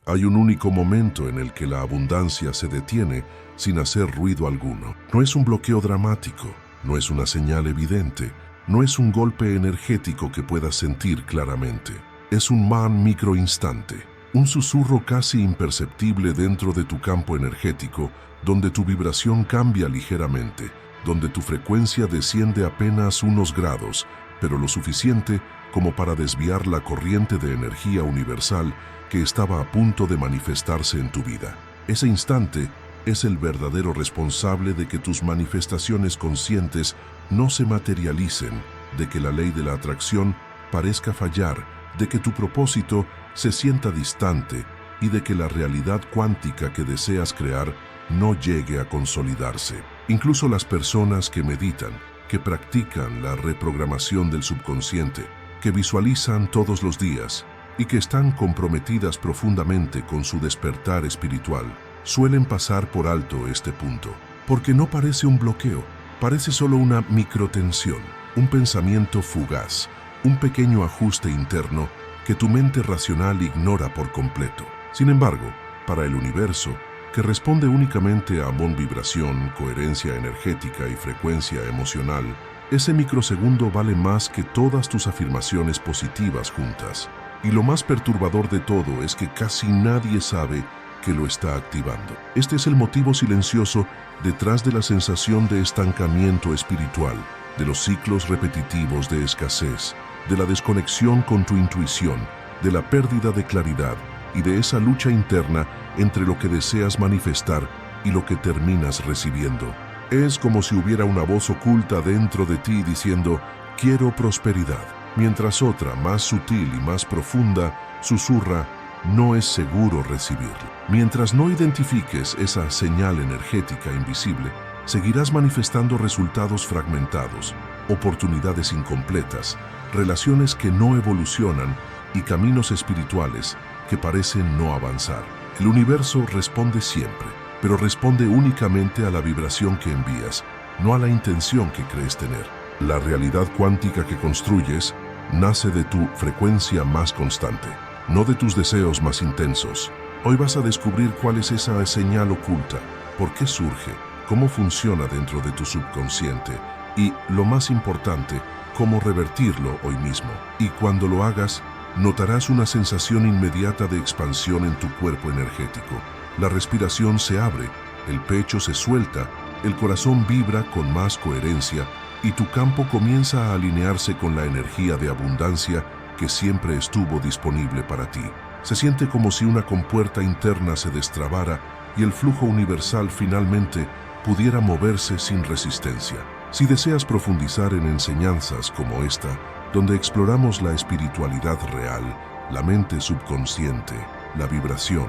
Hay un único momento en el que la abundancia se detiene sin hacer ruido alguno. No es un bloqueo dramático, no es una señal evidente, no es un golpe energético que puedas sentir claramente. Es un microinstante, un susurro casi imperceptible dentro de tu campo energético, donde tu vibración cambia ligeramente, donde tu frecuencia desciende apenas unos grados, pero lo suficiente como para desviar la corriente de energía universal que estaba a punto de manifestarse en tu vida. Ese instante es el verdadero responsable de que tus manifestaciones conscientes no se materialicen, de que la ley de la atracción parezca fallar, de que tu propósito se sienta distante y de que la realidad cuántica que deseas crear no llegue a consolidarse. Incluso las personas que meditan, que practican la reprogramación del subconsciente, que visualizan todos los días y que están comprometidas profundamente con su despertar espiritual, suelen pasar por alto este punto, porque no parece un bloqueo, parece solo una microtensión, un pensamiento fugaz, un pequeño ajuste interno que tu mente racional ignora por completo. Sin embargo, para el universo, que responde únicamente a vibración, coherencia energética y frecuencia emocional, ese microsegundo vale más que todas tus afirmaciones positivas juntas. Y lo más perturbador de todo es que casi nadie sabe que lo está activando. Este es el motivo silencioso detrás de la sensación de estancamiento espiritual, de los ciclos repetitivos de escasez, de la desconexión con tu intuición, de la pérdida de claridad y de esa lucha interna entre lo que deseas manifestar y lo que terminas recibiendo. Es como si hubiera una voz oculta dentro de ti diciendo, quiero prosperidad, mientras otra, más sutil y más profunda, susurra, no es seguro recibirlo. Mientras no identifiques esa señal energética invisible, seguirás manifestando resultados fragmentados, oportunidades incompletas, relaciones que no evolucionan y caminos espirituales que parecen no avanzar. El universo responde siempre, pero responde únicamente a la vibración que envías, no a la intención que crees tener. La realidad cuántica que construyes nace de tu frecuencia más constante, no de tus deseos más intensos. Hoy vas a descubrir cuál es esa señal oculta, por qué surge, cómo funciona dentro de tu subconsciente y, lo más importante, cómo revertirlo hoy mismo. Y cuando lo hagas, notarás una sensación inmediata de expansión en tu cuerpo energético. La respiración se abre, el pecho se suelta, el corazón vibra con más coherencia y tu campo comienza a alinearse con la energía de abundancia que siempre estuvo disponible para ti. Se siente como si una compuerta interna se destrabara y el flujo universal finalmente pudiera moverse sin resistencia. Si deseas profundizar en enseñanzas como esta, donde exploramos la espiritualidad real, la mente subconsciente, la vibración,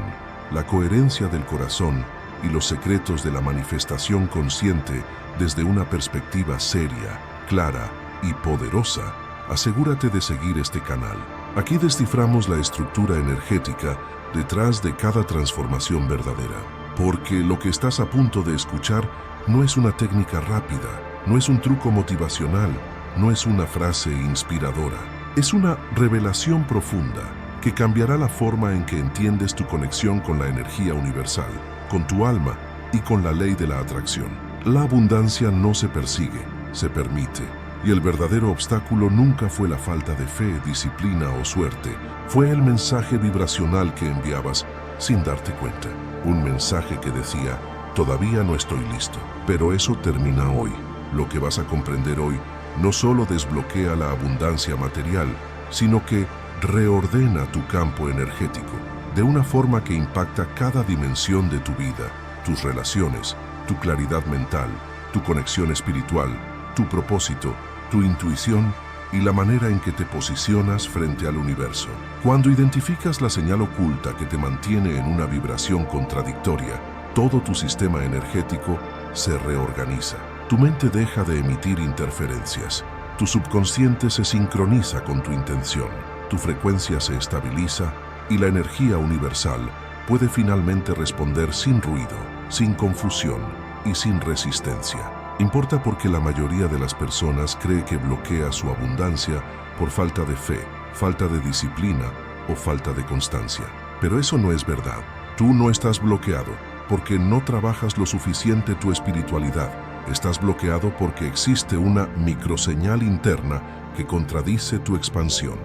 la coherencia del corazón y los secretos de la manifestación consciente desde una perspectiva seria, clara y poderosa, asegúrate de seguir este canal. Aquí desciframos la estructura energética detrás de cada transformación verdadera, porque lo que estás a punto de escuchar no es una técnica rápida, no es un truco motivacional, no es una frase inspiradora, es una revelación profunda que cambiará la forma en que entiendes tu conexión con la energía universal, con tu alma y con la ley de la atracción. La abundancia no se persigue, se permite. Y el verdadero obstáculo nunca fue la falta de fe, disciplina o suerte. Fue el mensaje vibracional que enviabas sin darte cuenta. Un mensaje que decía, todavía no estoy listo. Pero eso termina hoy. Lo que vas a comprender hoy no solo desbloquea la abundancia material, sino que reordena tu campo energético de una forma que impacta cada dimensión de tu vida, tus relaciones, tu claridad mental, tu conexión espiritual, tu propósito, tu intuición y la manera en que te posicionas frente al universo. Cuando identificas la señal oculta que te mantiene en una vibración contradictoria, todo tu sistema energético se reorganiza. Tu mente deja de emitir interferencias. Tu subconsciente se sincroniza con tu intención. Tu frecuencia se estabiliza y la energía universal puede finalmente responder sin ruido, sin confusión y sin resistencia. Importa porque la mayoría de las personas cree que bloquea su abundancia por falta de fe, falta de disciplina o falta de constancia. Pero eso no es verdad. Tú no estás bloqueado porque no trabajas lo suficiente tu espiritualidad. Estás bloqueado porque existe una microseñal interna que contradice tu expansión.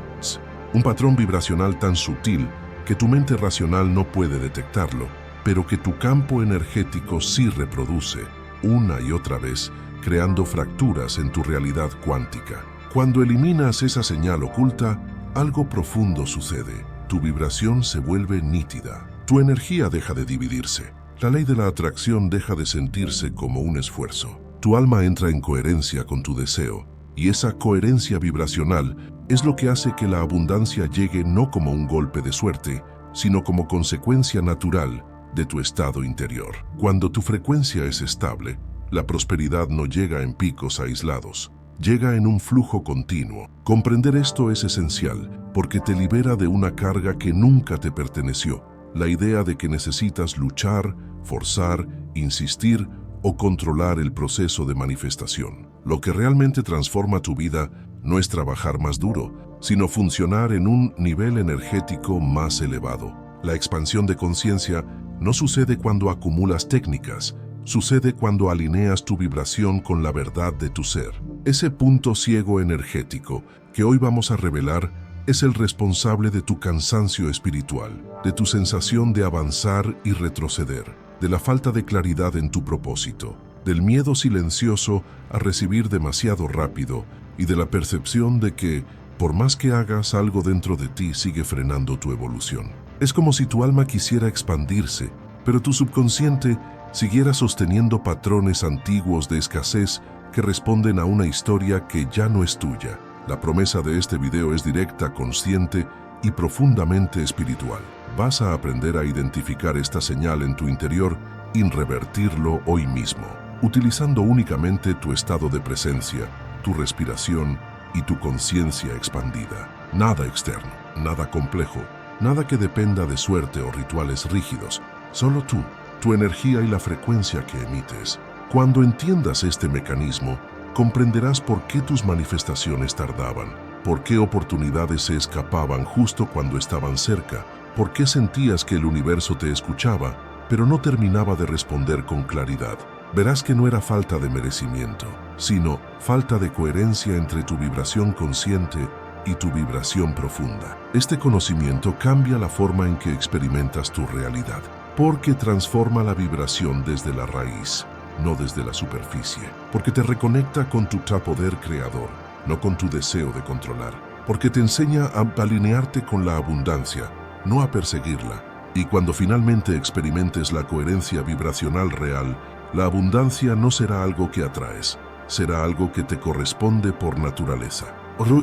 Un patrón vibracional tan sutil que tu mente racional no puede detectarlo, pero que tu campo energético sí reproduce una y otra vez, creando fracturas en tu realidad cuántica. Cuando eliminas esa señal oculta, algo profundo sucede. Tu vibración se vuelve nítida. Tu energía deja de dividirse. La ley de la atracción deja de sentirse como un esfuerzo. Tu alma entra en coherencia con tu deseo, y esa coherencia vibracional es lo que hace que la abundancia llegue no como un golpe de suerte, sino como consecuencia natural de tu estado interior. Cuando tu frecuencia es estable, la prosperidad no llega en picos aislados, llega en un flujo continuo. Comprender esto es esencial porque te libera de una carga que nunca te perteneció, la idea de que necesitas luchar, forzar, insistir o controlar el proceso de manifestación. Lo que realmente transforma tu vida no es trabajar más duro, sino funcionar en un nivel energético más elevado. La expansión de conciencia no sucede cuando acumulas técnicas, sucede cuando alineas tu vibración con la verdad de tu ser. Ese punto ciego energético que hoy vamos a revelar es el responsable de tu cansancio espiritual, de tu sensación de avanzar y retroceder, de la falta de claridad en tu propósito, del miedo silencioso a recibir demasiado rápido y de la percepción de que, por más que hagas, algo dentro de ti sigue frenando tu evolución. Es como si tu alma quisiera expandirse, pero tu subconsciente siguiera sosteniendo patrones antiguos de escasez que responden a una historia que ya no es tuya. La promesa de este video es directa, consciente y profundamente espiritual. Vas a aprender a identificar esta señal en tu interior y revertirlo hoy mismo, utilizando únicamente tu estado de presencia, tu respiración y tu conciencia expandida. Nada externo, nada complejo, nada que dependa de suerte o rituales rígidos. Solo tú, tu energía y la frecuencia que emites. Cuando entiendas este mecanismo, comprenderás por qué tus manifestaciones tardaban, por qué oportunidades se escapaban justo cuando estaban cerca, por qué sentías que el universo te escuchaba, pero no terminaba de responder con claridad. Verás que no era falta de merecimiento, sino falta de coherencia entre tu vibración consciente y tu vibración profunda. Este conocimiento cambia la forma en que experimentas tu realidad, porque transforma la vibración desde la raíz, no desde la superficie, porque te reconecta con tu poder creador, no con tu deseo de controlar, porque te enseña a alinearte con la abundancia, no a perseguirla. Y cuando finalmente experimentes la coherencia vibracional real, la abundancia no será algo que atraes, será algo que te corresponde por naturaleza.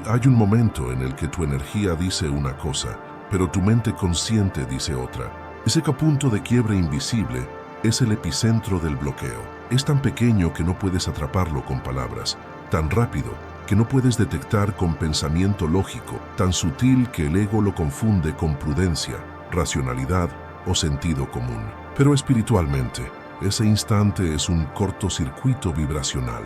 Hay un momento en el que tu energía dice una cosa, pero tu mente consciente dice otra. Ese punto de quiebre invisible es el epicentro del bloqueo. Es tan pequeño que no puedes atraparlo con palabras, tan rápido que no puedes detectar con pensamiento lógico, tan sutil que el ego lo confunde con prudencia, racionalidad o sentido común. Pero espiritualmente, ese instante es un cortocircuito vibracional,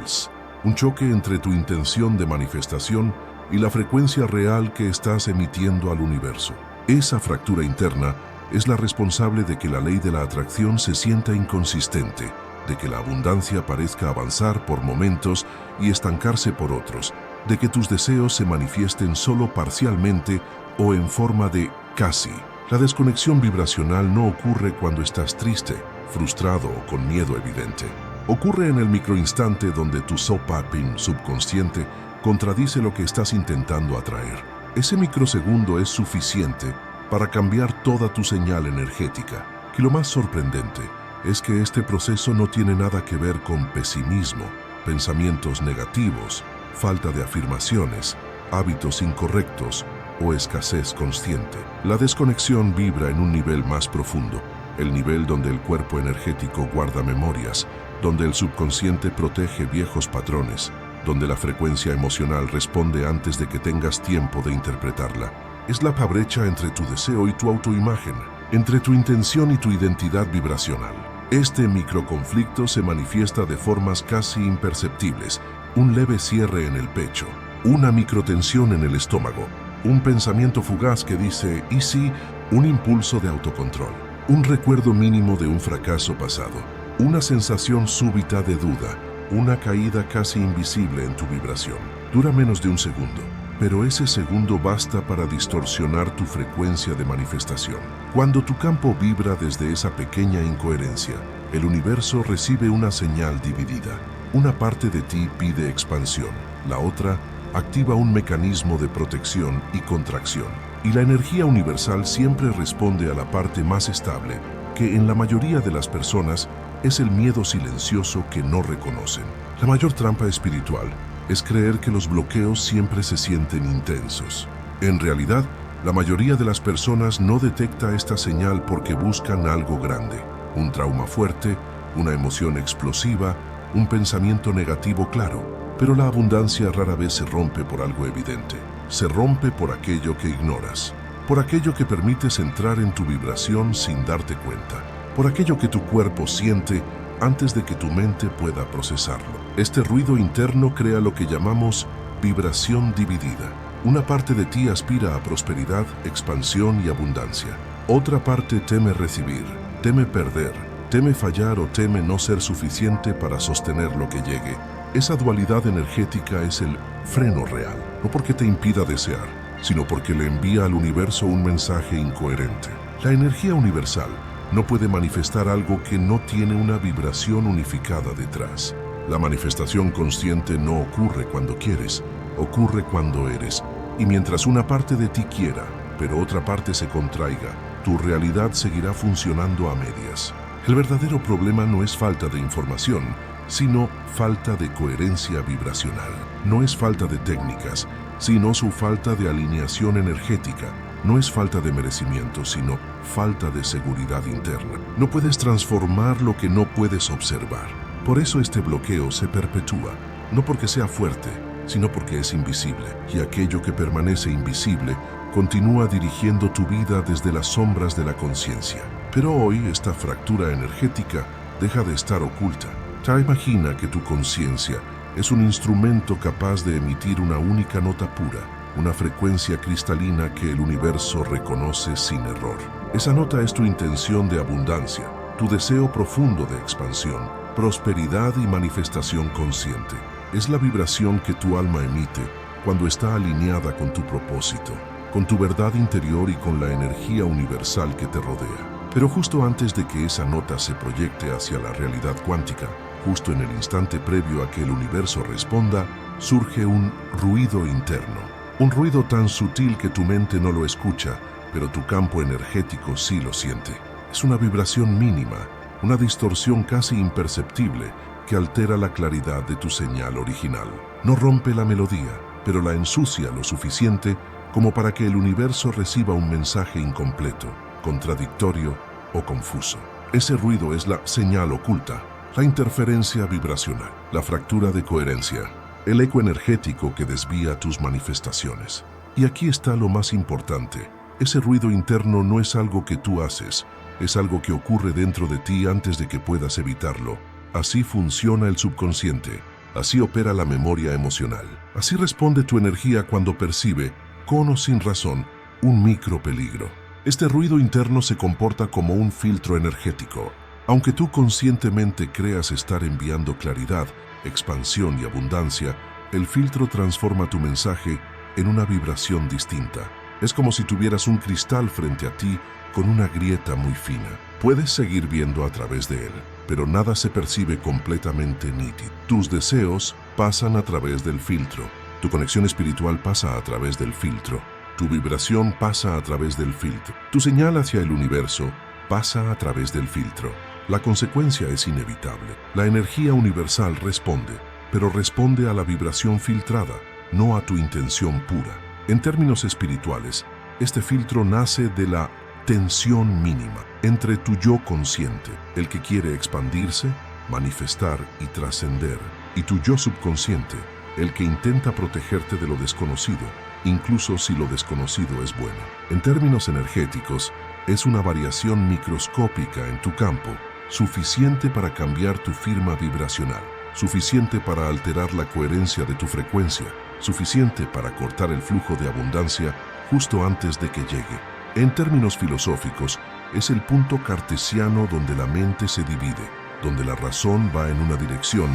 un choque entre tu intención de manifestación y la frecuencia real que estás emitiendo al universo. Esa fractura interna es la responsable de que la ley de la atracción se sienta inconsistente, de que la abundancia parezca avanzar por momentos y estancarse por otros, de que tus deseos se manifiesten solo parcialmente o en forma de casi. La desconexión vibracional no ocurre cuando estás triste, frustrado o con miedo evidente. Ocurre en el microinstante donde tu subconsciente contradice lo que estás intentando atraer. Ese microsegundo es suficiente para cambiar toda tu señal energética. Y lo más sorprendente es que este proceso no tiene nada que ver con pesimismo, pensamientos negativos, falta de afirmaciones, hábitos incorrectos o escasez consciente. La desconexión vibra en un nivel más profundo, el nivel donde el cuerpo energético guarda memorias, donde el subconsciente protege viejos patrones, donde la frecuencia emocional responde antes de que tengas tiempo de interpretarla. Es la brecha entre tu deseo y tu autoimagen, entre tu intención y tu identidad vibracional. Este microconflicto se manifiesta de formas casi imperceptibles: un leve cierre en el pecho, una microtensión en el estómago, un pensamiento fugaz que dice «¿y si?», un impulso de autocontrol, un recuerdo mínimo de un fracaso pasado, una sensación súbita de duda, una caída casi invisible en tu vibración. Dura menos de un segundo, pero ese segundo basta para distorsionar tu frecuencia de manifestación. Cuando tu campo vibra desde esa pequeña incoherencia, el universo recibe una señal dividida. Una parte de ti pide expansión, la otra activa un mecanismo de protección y contracción. Y la energía universal siempre responde a la parte más estable, que en la mayoría de las personas es el miedo silencioso que no reconocen. La mayor trampa espiritual es creer que los bloqueos siempre se sienten intensos. En realidad, la mayoría de las personas no detecta esta señal porque buscan algo grande, un trauma fuerte, una emoción explosiva, un pensamiento negativo claro. Pero la abundancia rara vez se rompe por algo evidente. Se rompe por aquello que ignoras, por aquello que permites entrar en tu vibración sin darte cuenta, por aquello que tu cuerpo siente antes de que tu mente pueda procesarlo. Este ruido interno crea lo que llamamos vibración dividida. Una parte de ti aspira a prosperidad, expansión y abundancia. Otra parte teme recibir, teme perder, teme fallar o teme no ser suficiente para sostener lo que llegue. Esa dualidad energética es el freno real, no porque te impida desear, sino porque le envía al universo un mensaje incoherente. La energía universal no puede manifestar algo que no tiene una vibración unificada detrás. La manifestación consciente no ocurre cuando quieres, ocurre cuando eres. Y mientras una parte de ti quiera, pero otra parte se contraiga, tu realidad seguirá funcionando a medias. El verdadero problema no es falta de información, sino falta de coherencia vibracional. No es falta de técnicas, sino su falta de alineación energética. No es falta de merecimiento, sino falta de seguridad interna. No puedes transformar lo que no puedes observar. Por eso este bloqueo se perpetúa, no porque sea fuerte, sino porque es invisible. Y aquello que permanece invisible continúa dirigiendo tu vida desde las sombras de la conciencia. Pero hoy esta fractura energética deja de estar oculta. Ya imagina que tu conciencia es un instrumento capaz de emitir una única nota pura, una frecuencia cristalina que el universo reconoce sin error. Esa nota es tu intención de abundancia, tu deseo profundo de expansión, prosperidad y manifestación consciente. Es la vibración que tu alma emite cuando está alineada con tu propósito, con tu verdad interior y con la energía universal que te rodea. Pero justo antes de que esa nota se proyecte hacia la realidad cuántica, justo en el instante previo a que el universo responda, surge un ruido interno. Un ruido tan sutil que tu mente no lo escucha, pero tu campo energético sí lo siente. Es una vibración mínima, una distorsión casi imperceptible que altera la claridad de tu señal original. No rompe la melodía, pero la ensucia lo suficiente como para que el universo reciba un mensaje incompleto, contradictorio o confuso. Ese ruido es la señal oculta, la interferencia vibracional, la fractura de coherencia, el eco energético que desvía tus manifestaciones. Y aquí está lo más importante. Ese ruido interno no es algo que tú haces, es algo que ocurre dentro de ti antes de que puedas evitarlo. Así funciona el subconsciente, así opera la memoria emocional. Así responde tu energía cuando percibe, con o sin razón, un micropeligro. Este ruido interno se comporta como un filtro energético. Aunque tú conscientemente creas estar enviando claridad, expansión y abundancia, el filtro transforma tu mensaje en una vibración distinta. Es como si tuvieras un cristal frente a ti con una grieta muy fina. Puedes seguir viendo a través de él, pero nada se percibe completamente nítido. Tus deseos pasan a través del filtro. Tu conexión espiritual pasa a través del filtro. Tu vibración pasa a través del filtro. Tu señal hacia el universo pasa a través del filtro. La consecuencia es inevitable. La energía universal responde, pero responde a la vibración filtrada, no a tu intención pura. En términos espirituales, este filtro nace de la tensión mínima entre tu yo consciente, el que quiere expandirse, manifestar y trascender, y tu yo subconsciente, el que intenta protegerte de lo desconocido, incluso si lo desconocido es bueno. En términos energéticos, es una variación microscópica en tu campo, suficiente para cambiar tu firma vibracional, suficiente para alterar la coherencia de tu frecuencia, suficiente para cortar el flujo de abundancia justo antes de que llegue. En términos filosóficos, es el punto cartesiano donde la mente se divide, donde la razón va en una dirección,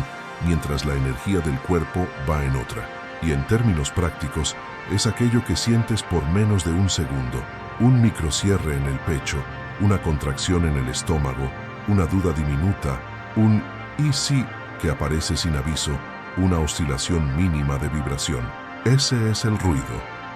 mientras la energía del cuerpo va en otra. Y en términos prácticos, es aquello que sientes por menos de un segundo, un microcierre en el pecho, una contracción en el estómago, una duda diminuta, un «y sí» que aparece sin aviso, una oscilación mínima de vibración. Ese es el ruido,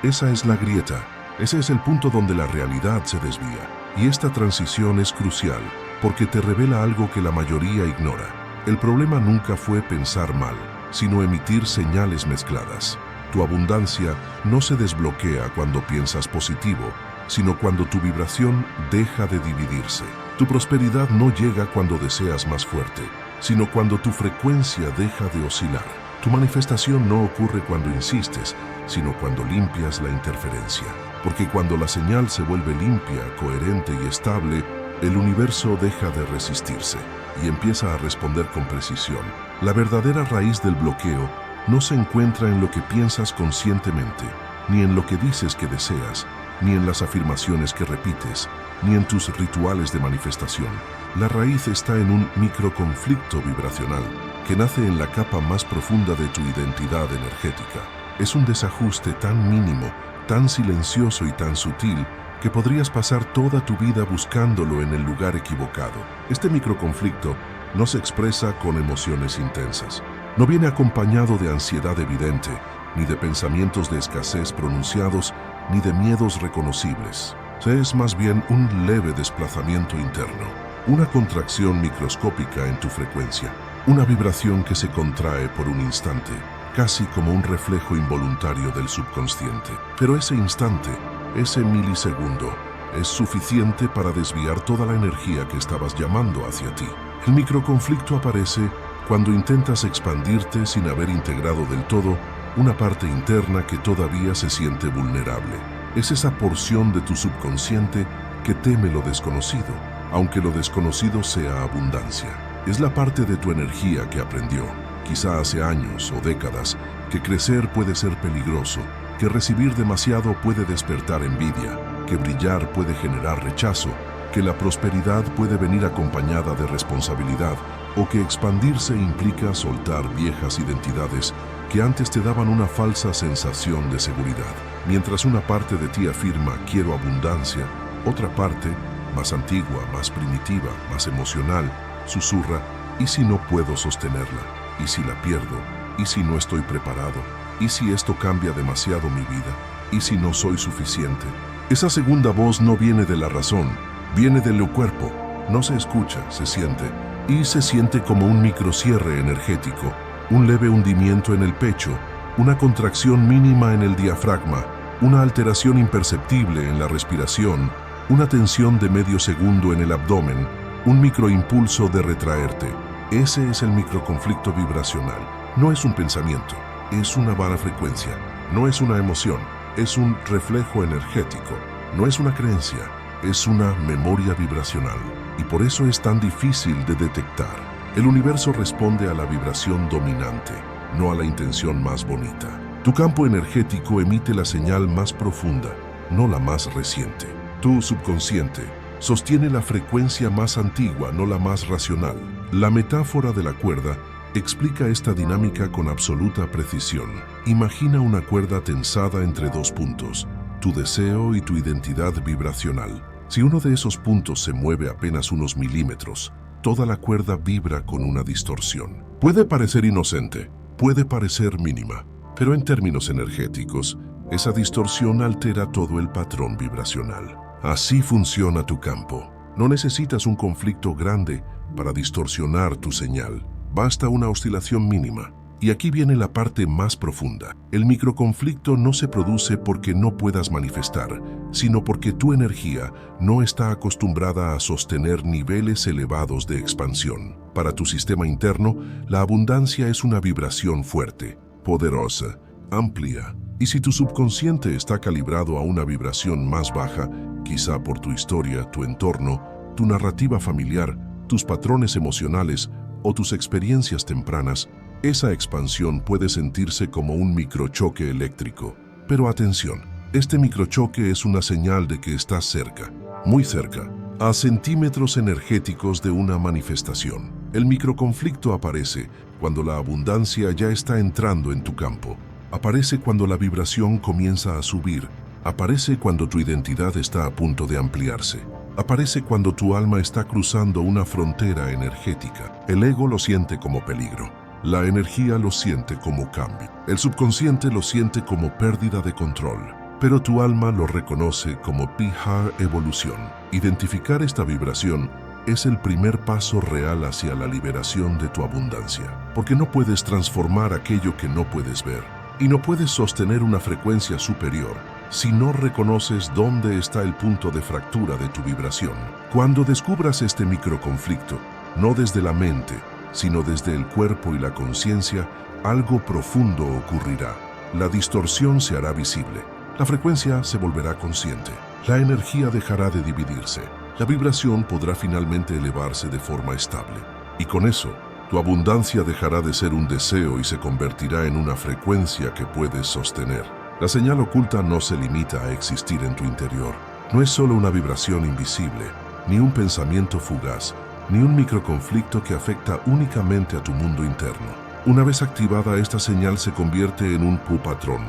esa es la grieta, ese es el punto donde la realidad se desvía. Y esta transición es crucial, porque te revela algo que la mayoría ignora. El problema nunca fue pensar mal, sino emitir señales mezcladas. Tu abundancia no se desbloquea cuando piensas positivo, sino cuando tu vibración deja de dividirse. Tu prosperidad no llega cuando deseas más fuerte, sino cuando tu frecuencia deja de oscilar. Tu manifestación no ocurre cuando insistes, sino cuando limpias la interferencia. Porque cuando la señal se vuelve limpia, coherente y estable, el universo deja de resistirse y empieza a responder con precisión. La verdadera raíz del bloqueo no se encuentra en lo que piensas conscientemente, ni en lo que dices que deseas, ni en las afirmaciones que repites, ni en tus rituales de manifestación. La raíz está en un microconflicto vibracional que nace en la capa más profunda de tu identidad energética. Es un desajuste tan mínimo, tan silencioso y tan sutil que podrías pasar toda tu vida buscándolo en el lugar equivocado. Este microconflicto no se expresa con emociones intensas. No viene acompañado de ansiedad evidente, ni de pensamientos de escasez pronunciados, ni de miedos reconocibles. Es más bien un leve desplazamiento interno, una contracción microscópica en tu frecuencia, una vibración que se contrae por un instante, casi como un reflejo involuntario del subconsciente. Pero ese instante, ese milisegundo, es suficiente para desviar toda la energía que estabas llamando hacia ti. El microconflicto aparece cuando intentas expandirte sin haber integrado del todo una parte interna que todavía se siente vulnerable. Es esa porción de tu subconsciente que teme lo desconocido, aunque lo desconocido sea abundancia. Es la parte de tu energía que aprendió, quizá hace años o décadas, que crecer puede ser peligroso, que recibir demasiado puede despertar envidia, que brillar puede generar rechazo, que la prosperidad puede venir acompañada de responsabilidad, o que expandirse implica soltar viejas identidades que antes te daban una falsa sensación de seguridad. Mientras una parte de ti afirma «quiero abundancia», otra parte, más antigua, más primitiva, más emocional, susurra «¿y si no puedo sostenerla? ¿Y si la pierdo? ¿Y si no estoy preparado? ¿Y si esto cambia demasiado mi vida? ¿Y si no soy suficiente?». Esa segunda voz no viene de la razón, viene del cuerpo, no se escucha, se siente, y se siente como un microcierre energético, un leve hundimiento en el pecho, una contracción mínima en el diafragma, una alteración imperceptible en la respiración, una tensión de medio segundo en el abdomen, un microimpulso de retraerte. Ese es el microconflicto vibracional. No es un pensamiento, es una baja frecuencia, no es una emoción, es un reflejo energético, no es una creencia, es una memoria vibracional. Y por eso es tan difícil de detectar. El universo responde a la vibración dominante, no a la intención más bonita. Tu campo energético emite la señal más profunda, no la más reciente. Tu subconsciente sostiene la frecuencia más antigua, no la más racional. La metáfora de la cuerda explica esta dinámica con absoluta precisión. Imagina una cuerda tensada entre dos puntos, tu deseo y tu identidad vibracional. Si uno de esos puntos se mueve apenas unos milímetros, toda la cuerda vibra con una distorsión. Puede parecer inocente, puede parecer mínima, pero en términos energéticos, esa distorsión altera todo el patrón vibracional. Así funciona tu campo. No necesitas un conflicto grande para distorsionar tu señal. Basta una oscilación mínima. Y aquí viene la parte más profunda. El microconflicto no se produce porque no puedas manifestar, sino porque tu energía no está acostumbrada a sostener niveles elevados de expansión. Para tu sistema interno, la abundancia es una vibración fuerte, poderosa, amplia. Y si tu subconsciente está calibrado a una vibración más baja, quizá por tu historia, tu entorno, tu narrativa familiar, tus patrones emocionales o tus experiencias tempranas, esa expansión puede sentirse como un microchoque eléctrico. Pero atención, Este microchoque es una señal de que estás cerca, muy cerca, a centímetros energéticos de una manifestación. El microconflicto aparece cuando la abundancia ya está entrando en tu campo. Aparece cuando la vibración comienza a subir. Aparece cuando tu identidad está a punto de ampliarse. Aparece cuando tu alma está cruzando una frontera energética. El ego lo siente como peligro. La energía lo siente como cambio. El subconsciente lo siente como pérdida de control. Pero tu alma lo reconoce como Bihar evolución. Identificar esta vibración es el primer paso real hacia la liberación de tu abundancia. Porque no puedes transformar aquello que no puedes ver. Y no puedes sostener una frecuencia superior si no reconoces dónde está el punto de fractura de tu vibración. Cuando descubras este microconflicto, no desde la mente, sino desde el cuerpo y la conciencia, algo profundo ocurrirá. La distorsión se hará visible. La frecuencia se volverá consciente. La energía dejará de dividirse. La vibración podrá finalmente elevarse de forma estable. Y con eso, tu abundancia dejará de ser un deseo y se convertirá en una frecuencia que puedes sostener. La señal oculta no se limita a existir en tu interior. No es solo una vibración invisible, ni un pensamiento fugaz, ni un microconflicto que afecta únicamente a tu mundo interno. Una vez activada, esta señal se convierte en un patrón.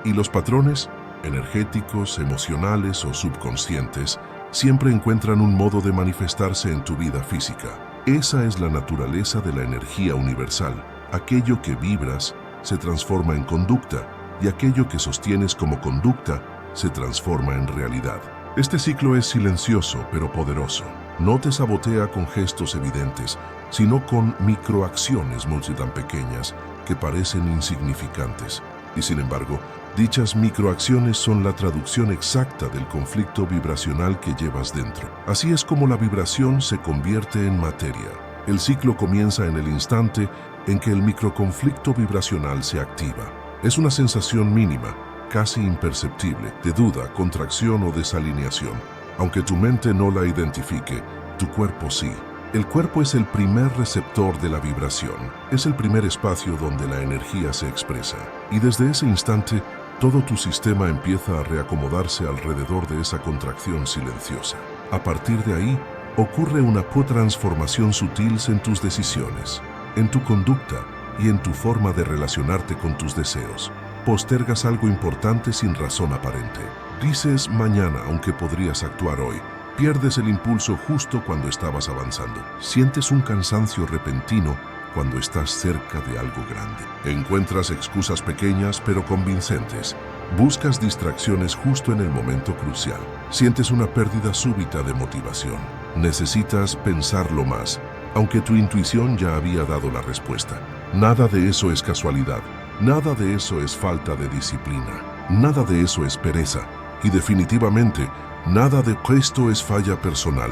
Y los patrones, energéticos, emocionales o subconscientes, siempre encuentran un modo de manifestarse en tu vida física. Esa es la naturaleza de la energía universal. Aquello que vibras se transforma en conducta y aquello que sostienes como conducta se transforma en realidad. Este ciclo es silencioso pero poderoso. No te sabotea con gestos evidentes, sino con microacciones tan pequeñas que parecen insignificantes. Y sin embargo, dichas microacciones son la traducción exacta del conflicto vibracional que llevas dentro. Así es como la vibración se convierte en materia. El ciclo comienza en el instante en que el microconflicto vibracional se activa. Es una sensación mínima, casi imperceptible, de duda, contracción o desalineación. Aunque tu mente no la identifique, tu cuerpo sí. El cuerpo es el primer receptor de la vibración. Es el primer espacio donde la energía se expresa. Y desde ese instante, todo tu sistema empieza a reacomodarse alrededor de esa contracción silenciosa. A partir de ahí, ocurre una transformación sutil en tus decisiones, en tu conducta y en tu forma de relacionarte con tus deseos. Postergas algo importante sin razón aparente. Dices mañana, aunque podrías actuar hoy. Pierdes el impulso justo cuando estabas avanzando. Sientes un cansancio repentino cuando estás cerca de algo grande. Encuentras excusas pequeñas pero convincentes. Buscas distracciones justo en el momento crucial. Sientes una pérdida súbita de motivación. Necesitas pensarlo más, aunque tu intuición ya había dado la respuesta. Nada de eso es casualidad. Nada de eso es falta de disciplina. Nada de eso es pereza. Y definitivamente, nada de esto es falla personal.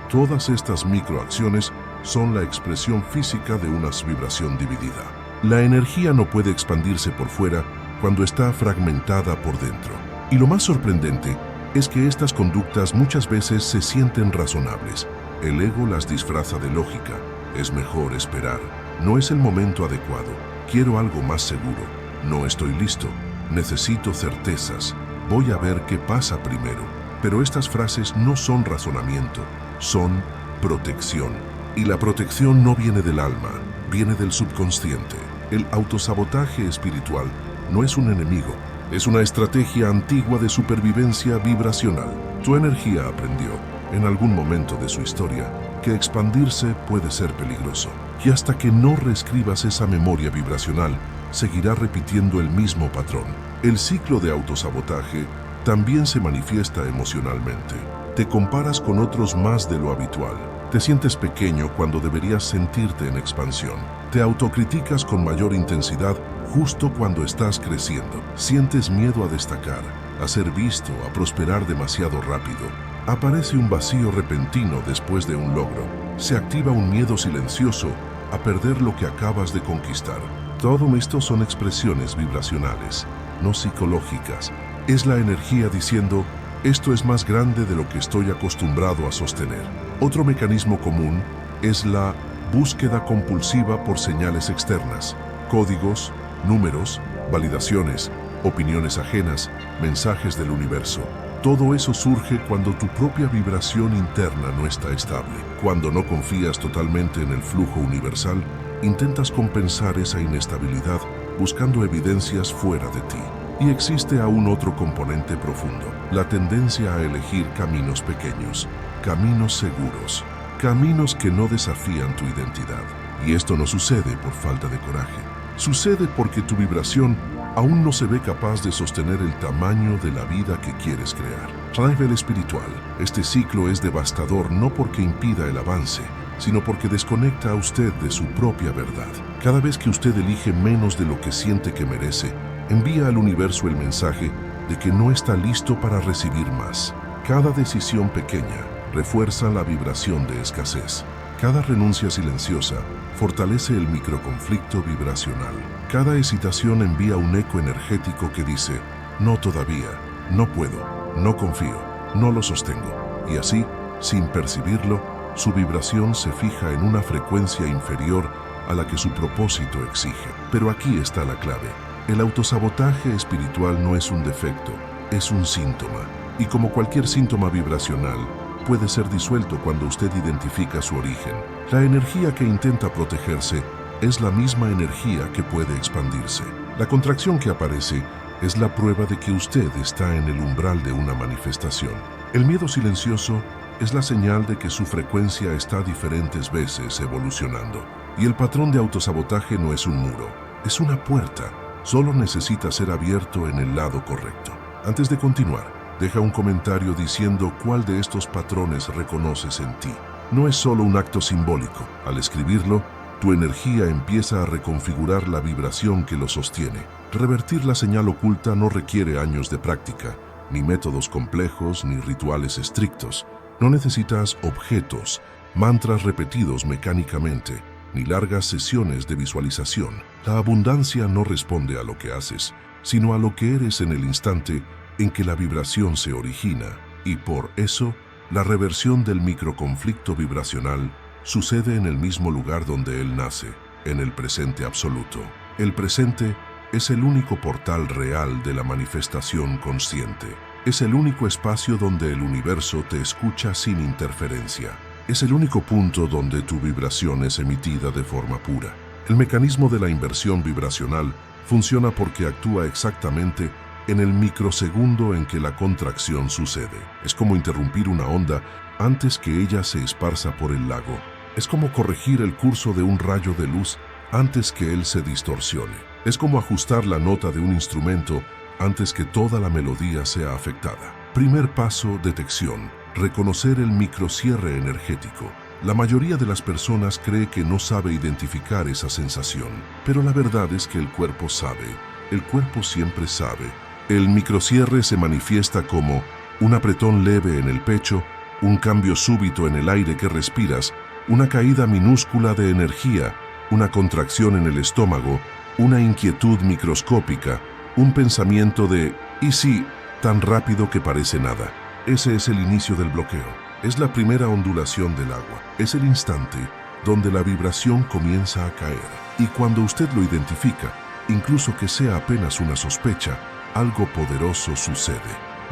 Todas estas microacciones son la expresión física de una vibración dividida. La energía no puede expandirse por fuera cuando está fragmentada por dentro. Y lo más sorprendente es que estas conductas muchas veces se sienten razonables. El ego las disfraza de lógica. Es mejor esperar. No es el momento adecuado. Quiero algo más seguro. No estoy listo. Necesito certezas. Voy a ver qué pasa primero. Pero estas frases no son razonamiento, son protección. Y la protección no viene del alma, viene del subconsciente. El autosabotaje espiritual no es un enemigo, es una estrategia antigua de supervivencia vibracional. Tu energía aprendió, en algún momento de su historia, que expandirse puede ser peligroso. Y hasta que no reescribas esa memoria vibracional, seguirá repitiendo el mismo patrón. El ciclo de autosabotaje también se manifiesta emocionalmente. Te comparas con otros más de lo habitual. Te sientes pequeño cuando deberías sentirte en expansión. Te autocriticas con mayor intensidad justo cuando estás creciendo. Sientes miedo a destacar, a ser visto, a prosperar demasiado rápido. Aparece un vacío repentino después de un logro. Se activa un miedo silencioso a perder lo que acabas de conquistar. Todo esto son expresiones vibracionales, no psicológicas. Es la energía diciendo, esto es más grande de lo que estoy acostumbrado a sostener. Otro mecanismo común es la búsqueda compulsiva por señales externas, códigos, números, validaciones. opiniones ajenas, mensajes del universo. Todo eso surge cuando tu propia vibración interna no está estable. Cuando no confías totalmente en el flujo universal, intentas compensar esa inestabilidad buscando evidencias fuera de ti. Y existe aún otro componente profundo, la tendencia a elegir caminos pequeños, caminos seguros, caminos que no desafían tu identidad. Y esto no sucede por falta de coraje. Sucede porque tu vibración aún no se ve capaz de sostener el tamaño de la vida que quieres crear. A nivel espiritual, este ciclo es devastador no porque impida el avance, sino porque desconecta a usted de su propia verdad. Cada vez que usted elige menos de lo que siente que merece, envía al universo el mensaje de que no está listo para recibir más. Cada decisión pequeña refuerza la vibración de escasez. Cada renuncia silenciosa fortalece el microconflicto vibracional. Cada hesitación envía un eco energético que dice, no todavía, no puedo, no confío, no lo sostengo. Y así, sin percibirlo, su vibración se fija en una frecuencia inferior a la que su propósito exige. Pero aquí está la clave. El autosabotaje espiritual no es un defecto, es un síntoma. Y como cualquier síntoma vibracional, puede ser disuelto cuando usted identifica su origen. La energía que intenta protegerse es la misma energía que puede expandirse. La contracción que aparece es la prueba de que usted está en el umbral de una manifestación. El miedo silencioso es la señal de que su frecuencia está diferentes veces evolucionando. Y el patrón de autosabotaje no es un muro, es una puerta. Solo necesita ser abierto en el lado correcto. Antes de continuar, deja un comentario diciendo cuál de estos patrones reconoces en ti. No es solo un acto simbólico. Al escribirlo, tu energía empieza a reconfigurar la vibración que lo sostiene. Revertir la señal oculta no requiere años de práctica, ni métodos complejos, ni rituales estrictos. No necesitas objetos, mantras repetidos mecánicamente, ni largas sesiones de visualización. La abundancia no responde a lo que haces, sino a lo que eres en el instante en que la vibración se origina, y por eso, la reversión del microconflicto vibracional sucede en el mismo lugar donde él nace, en el presente absoluto. El presente es el único portal real de la manifestación consciente. Es el único espacio donde el universo te escucha sin interferencia. Es el único punto donde tu vibración es emitida de forma pura. El mecanismo de la inversión vibracional funciona porque actúa exactamente en el microsegundo en que la contracción sucede. Es como interrumpir una onda antes que ella se esparza por el lago. Es como corregir el curso de un rayo de luz antes que él se distorsione. Es como ajustar la nota de un instrumento antes que toda la melodía sea afectada. Primer paso, detección. Reconocer el microcierre energético. La mayoría de las personas cree que no sabe identificar esa sensación, pero la verdad es que el cuerpo sabe. El cuerpo siempre sabe. El microcierre se manifiesta como un apretón leve en el pecho, un cambio súbito en el aire que respiras, una caída minúscula de energía, una contracción en el estómago, una inquietud microscópica, un pensamiento de ¿y si? Tan rápido que parece nada. Ese es el inicio del bloqueo. Es la primera ondulación del agua. Es el instante donde la vibración comienza a caer. Y cuando usted lo identifica, incluso que sea apenas una sospecha, algo poderoso sucede.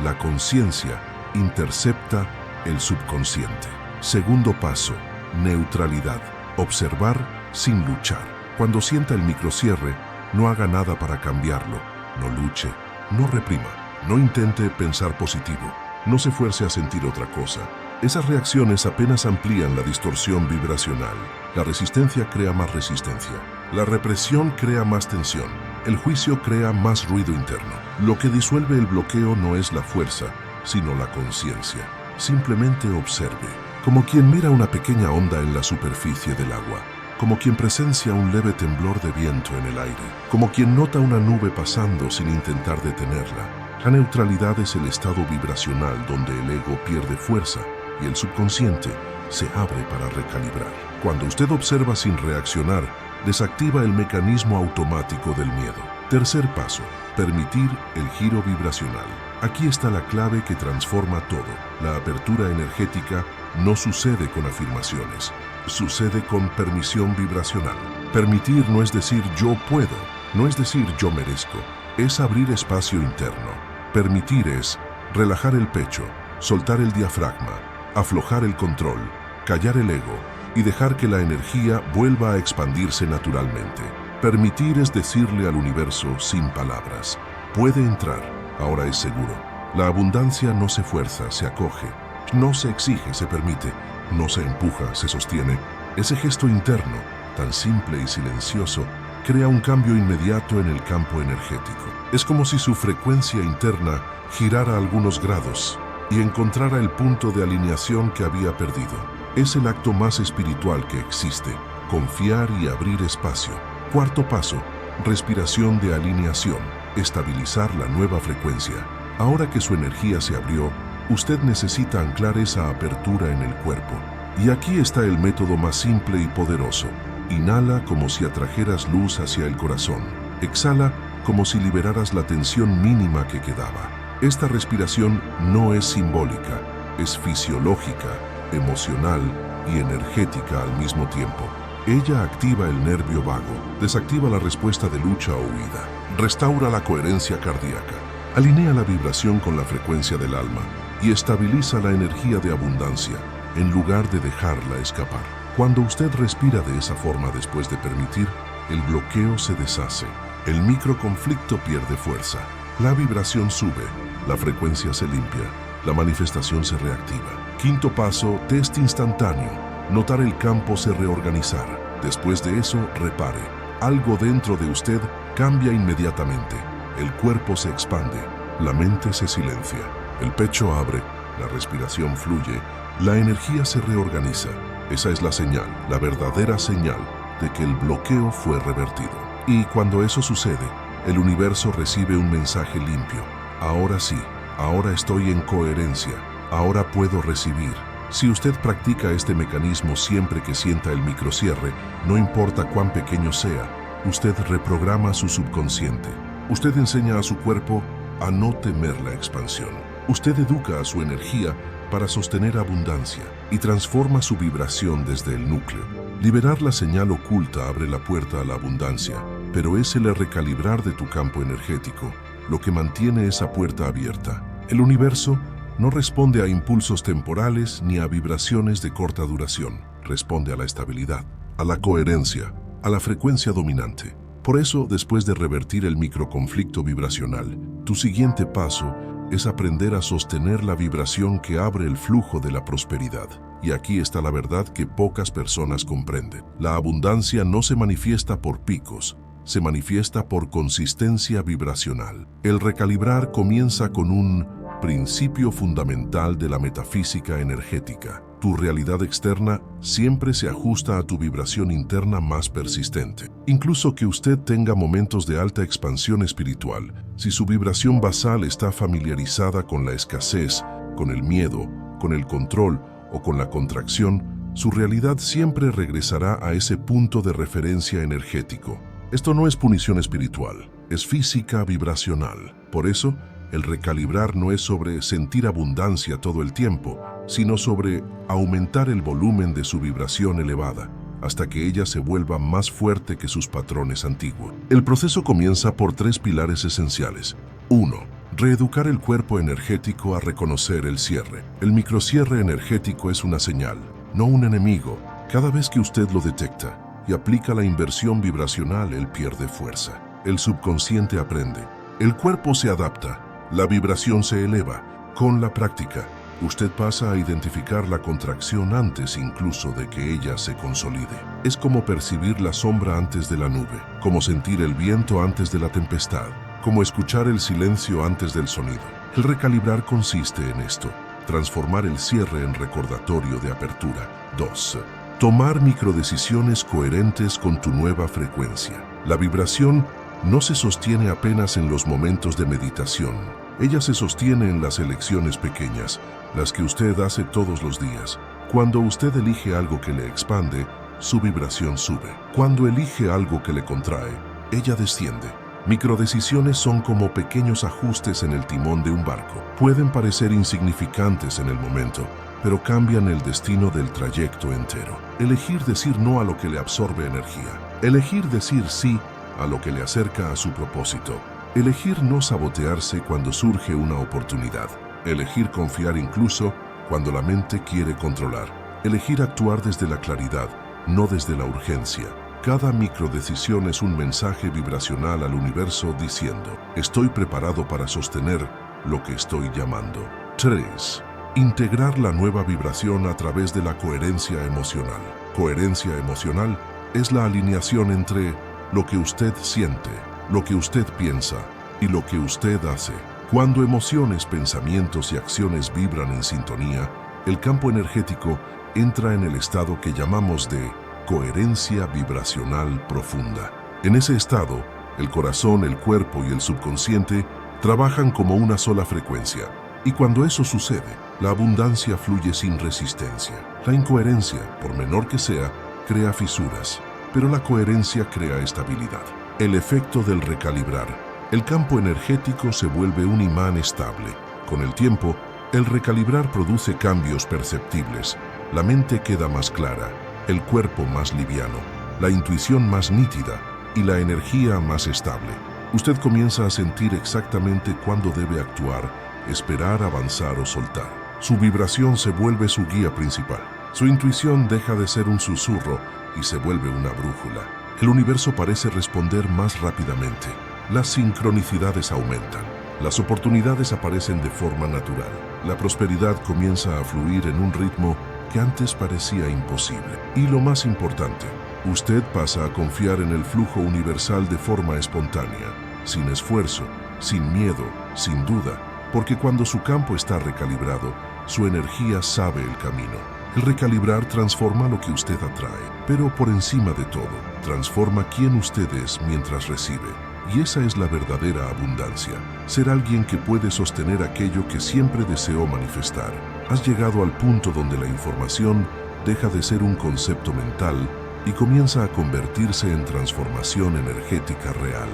La conciencia intercepta el subconsciente. Segundo paso, neutralidad. Observar sin luchar. Cuando sienta el microcierre, no haga nada para cambiarlo. No luche, no reprima, no intente pensar positivo, no se fuerce a sentir otra cosa. Esas reacciones apenas amplían la distorsión vibracional. La resistencia crea más resistencia. La represión crea más tensión. El juicio crea más ruido interno. Lo que disuelve el bloqueo no es la fuerza, sino la conciencia. Simplemente observe, como quien mira una pequeña onda en la superficie del agua, como quien presencia un leve temblor de viento en el aire, como quien nota una nube pasando sin intentar detenerla. La neutralidad es el estado vibracional donde el ego pierde fuerza y el subconsciente se abre para recalibrar. Cuando usted observa sin reaccionar, desactiva el mecanismo automático del miedo. Tercer paso, permitir el giro vibracional. Aquí está la clave que transforma todo. La apertura energética no sucede con afirmaciones, sucede con permisión vibracional. Permitir no es decir yo puedo, no es decir yo merezco, es abrir espacio interno. Permitir es relajar el pecho, soltar el diafragma, aflojar el control, callar el ego y dejar que la energía vuelva a expandirse naturalmente. Permitir es decirle al universo sin palabras: puede entrar, ahora es seguro. La abundancia no se fuerza, se acoge. No se exige, se permite. No se empuja, se sostiene. Ese gesto interno, tan simple y silencioso, crea un cambio inmediato en el campo energético. Es como si su frecuencia interna girara algunos grados y encontrara el punto de alineación que había perdido. Es el acto más espiritual que existe: confiar y abrir espacio. Cuarto paso: respiración de alineación. Estabilizar la nueva frecuencia. Ahora que su energía se abrió, usted necesita anclar esa apertura en el cuerpo. Y aquí está el método más simple y poderoso. Inhala como si atrajeras luz hacia el corazón. Exhala como si liberaras la tensión mínima que quedaba. Esta respiración no es simbólica, es fisiológica, emocional y energética al mismo tiempo. Ella activa el nervio vago, desactiva la respuesta de lucha o huida, restaura la coherencia cardíaca, alinea la vibración con la frecuencia del alma y estabiliza la energía de abundancia en lugar de dejarla escapar. Cuando usted respira de esa forma después de permitir, el bloqueo se deshace, el microconflicto pierde fuerza, la vibración sube, la frecuencia se limpia, la manifestación se reactiva. Quinto paso: test instantáneo. Notar el campo se reorganizar. Después de eso, repare. Algo dentro de usted cambia inmediatamente. El cuerpo se expande, la mente se silencia, el pecho abre, la respiración fluye, la energía se reorganiza. Esa es la señal, la verdadera señal de que el bloqueo fue revertido. Y cuando eso sucede, el universo recibe un mensaje limpio. Ahora sí, ahora estoy en coherencia, ahora puedo recibir. Si usted practica este mecanismo siempre que sienta el microcierre, no importa cuán pequeño sea, usted reprograma su subconsciente. Usted enseña a su cuerpo a no temer la expansión. Usted educa a su energía para sostener abundancia y transforma su vibración desde el núcleo. Liberar la señal oculta abre la puerta a la abundancia, pero es el recalibrar de tu campo energético lo que mantiene esa puerta abierta. El universo no responde a impulsos temporales ni a vibraciones de corta duración. Responde a la estabilidad, a la coherencia, a la frecuencia dominante. Por eso, después de revertir el microconflicto vibracional, tu siguiente paso es aprender a sostener la vibración que abre el flujo de la prosperidad. Y aquí está la verdad que pocas personas comprenden. La abundancia no se manifiesta por picos, se manifiesta por consistencia vibracional. El recalibrar comienza con un principio fundamental de la metafísica energética. Tu realidad externa siempre se ajusta a tu vibración interna más persistente. Incluso que usted tenga momentos de alta expansión espiritual, si su vibración basal está familiarizada con la escasez, con el miedo, con el control o con la contracción, su realidad siempre regresará a ese punto de referencia energético. Esto no es punición espiritual, es física vibracional. Por eso, el recalibrar no es sobre sentir abundancia todo el tiempo, sino sobre aumentar el volumen de su vibración elevada, hasta que ella se vuelva más fuerte que sus patrones antiguos. El proceso comienza por 3 pilares esenciales. 1. Reeducar el cuerpo energético a reconocer el cierre. El microcierre energético es una señal, no un enemigo. Cada vez que usted lo detecta y aplica la inversión vibracional, él pierde fuerza. El subconsciente aprende. El cuerpo se adapta. La vibración se eleva. Con la práctica, usted pasa a identificar la contracción antes incluso de que ella se consolide. Es como percibir la sombra antes de la nube, como sentir el viento antes de la tempestad, como escuchar el silencio antes del sonido. El recalibrar consiste en esto: transformar el cierre en recordatorio de apertura. 2. Tomar microdecisiones coherentes con tu nueva frecuencia. La vibración no se sostiene apenas en los momentos de meditación. Ella se sostiene en las elecciones pequeñas, las que usted hace todos los días. Cuando usted elige algo que le expande, su vibración sube. Cuando elige algo que le contrae, ella desciende. Microdecisiones son como pequeños ajustes en el timón de un barco. Pueden parecer insignificantes en el momento, pero cambian el destino del trayecto entero. Elegir decir no a lo que le absorbe energía. Elegir decir sí a lo que le acerca a su propósito. Elegir no sabotearse cuando surge una oportunidad. Elegir confiar incluso cuando la mente quiere controlar. Elegir actuar desde la claridad, no desde la urgencia. Cada microdecisión es un mensaje vibracional al universo diciendo: estoy preparado para sostener lo que estoy llamando. 3. Integrar la nueva vibración a través de la coherencia emocional. Coherencia emocional es la alineación entre lo que usted siente, lo que usted piensa y lo que usted hace. Cuando emociones, pensamientos y acciones vibran en sintonía, el campo energético entra en el estado que llamamos de coherencia vibracional profunda. En ese estado, el corazón, el cuerpo y el subconsciente trabajan como una sola frecuencia. Y cuando eso sucede, la abundancia fluye sin resistencia. La incoherencia, por menor que sea, crea fisuras, pero la coherencia crea estabilidad. El efecto del recalibrar. El campo energético se vuelve un imán estable. Con el tiempo, el recalibrar produce cambios perceptibles. La mente queda más clara, el cuerpo más liviano, la intuición más nítida y la energía más estable. Usted comienza a sentir exactamente cuándo debe actuar, esperar, avanzar o soltar. Su vibración se vuelve su guía principal. Su intuición deja de ser un susurro y se vuelve una brújula. El universo parece responder más rápidamente. Las sincronicidades aumentan. Las oportunidades aparecen de forma natural. La prosperidad comienza a fluir en un ritmo que antes parecía imposible. Y lo más importante, usted pasa a confiar en el flujo universal de forma espontánea, sin esfuerzo, sin miedo, sin duda, porque cuando su campo está recalibrado, su energía sabe el camino. El recalibrar transforma lo que usted atrae, pero por encima de todo, transforma quién usted es mientras recibe. Y esa es la verdadera abundancia, ser alguien que puede sostener aquello que siempre deseó manifestar. Has llegado al punto donde la información deja de ser un concepto mental y comienza a convertirse en transformación energética real.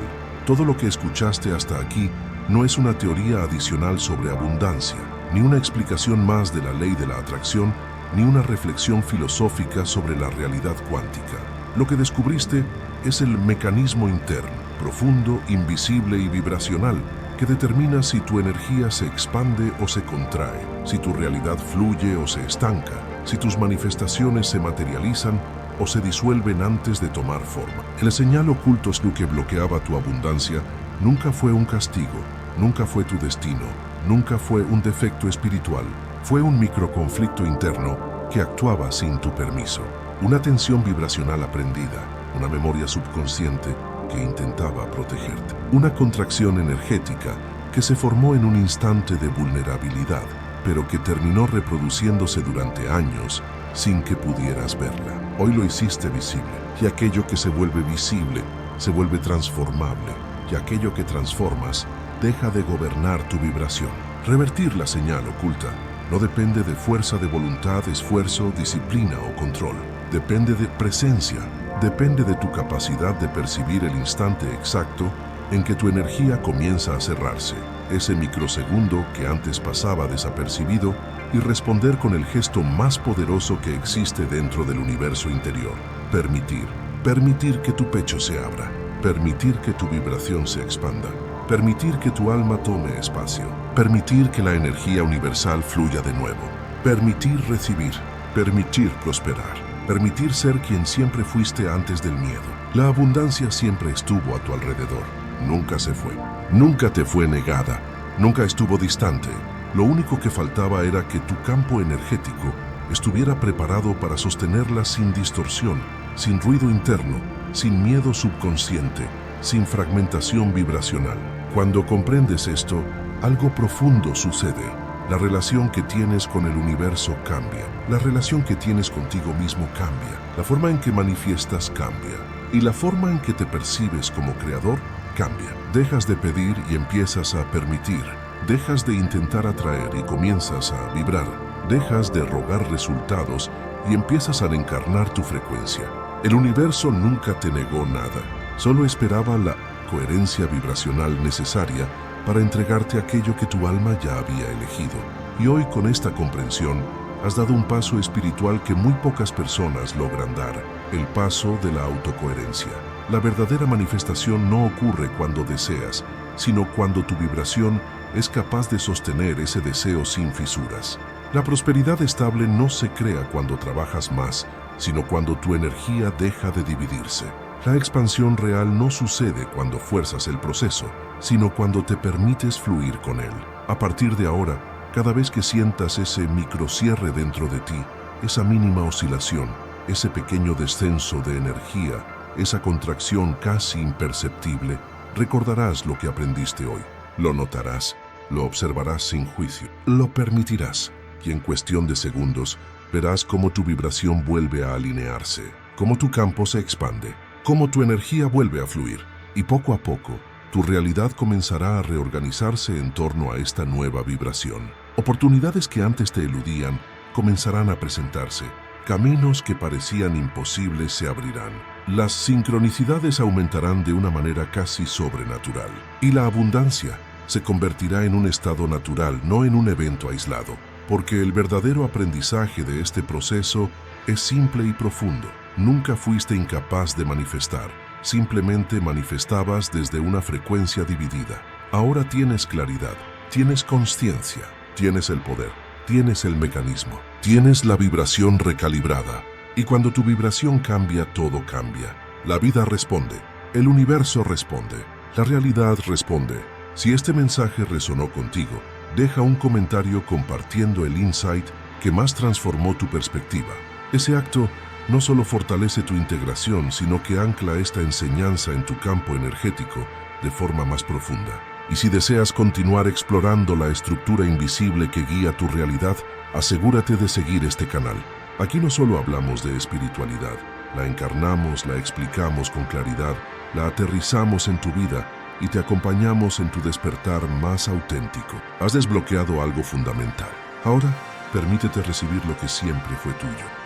Todo lo que escuchaste hasta aquí no es una teoría adicional sobre abundancia, ni una explicación más de la ley de la atracción, ni una reflexión filosófica sobre la realidad cuántica. Lo que descubriste es el mecanismo interno, profundo, invisible y vibracional, que determina si tu energía se expande o se contrae, si tu realidad fluye o se estanca, si tus manifestaciones se materializan o se disuelven antes de tomar forma. El señal oculto que bloqueaba tu abundancia nunca fue un castigo, nunca fue tu destino, nunca fue un defecto espiritual, fue un microconflicto interno que actuaba sin tu permiso. Una tensión vibracional aprendida, una memoria subconsciente que intentaba protegerte. Una contracción energética que se formó en un instante de vulnerabilidad, pero que terminó reproduciéndose durante años sin que pudieras verla. Hoy lo hiciste visible, y aquello que se vuelve visible se vuelve transformable, y aquello que transformas deja de gobernar tu vibración. Revertir la señal oculta no depende de fuerza de voluntad, esfuerzo, disciplina o control. Depende de presencia. Depende de tu capacidad de percibir el instante exacto en que tu energía comienza a cerrarse, ese microsegundo que antes pasaba desapercibido, y responder con el gesto más poderoso que existe dentro del universo interior. Permitir. Permitir que tu pecho se abra. Permitir que tu vibración se expanda. Permitir que tu alma tome espacio. Permitir que la energía universal fluya de nuevo. Permitir recibir. Permitir prosperar. Permitir ser quien siempre fuiste antes del miedo. La abundancia siempre estuvo a tu alrededor. Nunca se fue. Nunca te fue negada. Nunca estuvo distante. Lo único que faltaba era que tu campo energético estuviera preparado para sostenerla sin distorsión, sin ruido interno, sin miedo subconsciente, sin fragmentación vibracional. Cuando comprendes esto, algo profundo sucede. La relación que tienes con el universo cambia. La relación que tienes contigo mismo cambia. La forma en que manifiestas cambia. Y la forma en que te percibes como creador cambia. Dejas de pedir y empiezas a permitir. Dejas de intentar atraer y comienzas a vibrar. Dejas de rogar resultados y empiezas a encarnar tu frecuencia. El universo nunca te negó nada. Solo esperaba la coherencia vibracional necesaria para entregarte aquello que tu alma ya había elegido. Y hoy, con esta comprensión, Has dado un paso espiritual que muy pocas personas logran dar, el paso de la autocoherencia. La verdadera manifestación no ocurre cuando deseas, sino cuando tu vibración es capaz de sostener ese deseo sin fisuras. La prosperidad estable no se crea cuando trabajas más, sino cuando tu energía deja de dividirse. La expansión real no sucede cuando fuerzas el proceso, sino cuando te permites fluir con él. A partir de ahora, cada vez que sientas ese microcierre dentro de ti, esa mínima oscilación, ese pequeño descenso de energía, esa contracción casi imperceptible, recordarás lo que aprendiste hoy. Lo notarás, lo observarás sin juicio, lo permitirás, y en cuestión de segundos verás cómo tu vibración vuelve a alinearse, cómo tu campo se expande, cómo tu energía vuelve a fluir, y poco a poco, tu realidad comenzará a reorganizarse en torno a esta nueva vibración. Oportunidades que antes te eludían comenzarán a presentarse. Caminos que parecían imposibles se abrirán. Las sincronicidades aumentarán de una manera casi sobrenatural. Y la abundancia se convertirá en un estado natural, no en un evento aislado. Porque el verdadero aprendizaje de este proceso es simple y profundo. Nunca fuiste incapaz de manifestar. Simplemente manifestabas desde una frecuencia dividida. Ahora tienes claridad, tienes consciencia, tienes el poder, tienes el mecanismo, tienes la vibración recalibrada. Y cuando tu vibración cambia, todo cambia. La vida responde, el universo responde, la realidad responde. Si este mensaje resonó contigo, deja un comentario compartiendo el insight que más transformó tu perspectiva. Ese acto no solo fortalece tu integración, sino que ancla esta enseñanza en tu campo energético de forma más profunda. Y si deseas continuar explorando la estructura invisible que guía tu realidad, asegúrate de seguir este canal. Aquí no solo hablamos de espiritualidad, la encarnamos, la explicamos con claridad, la aterrizamos en tu vida y te acompañamos en tu despertar más auténtico. Has desbloqueado algo fundamental. Ahora, permítete recibir lo que siempre fue tuyo.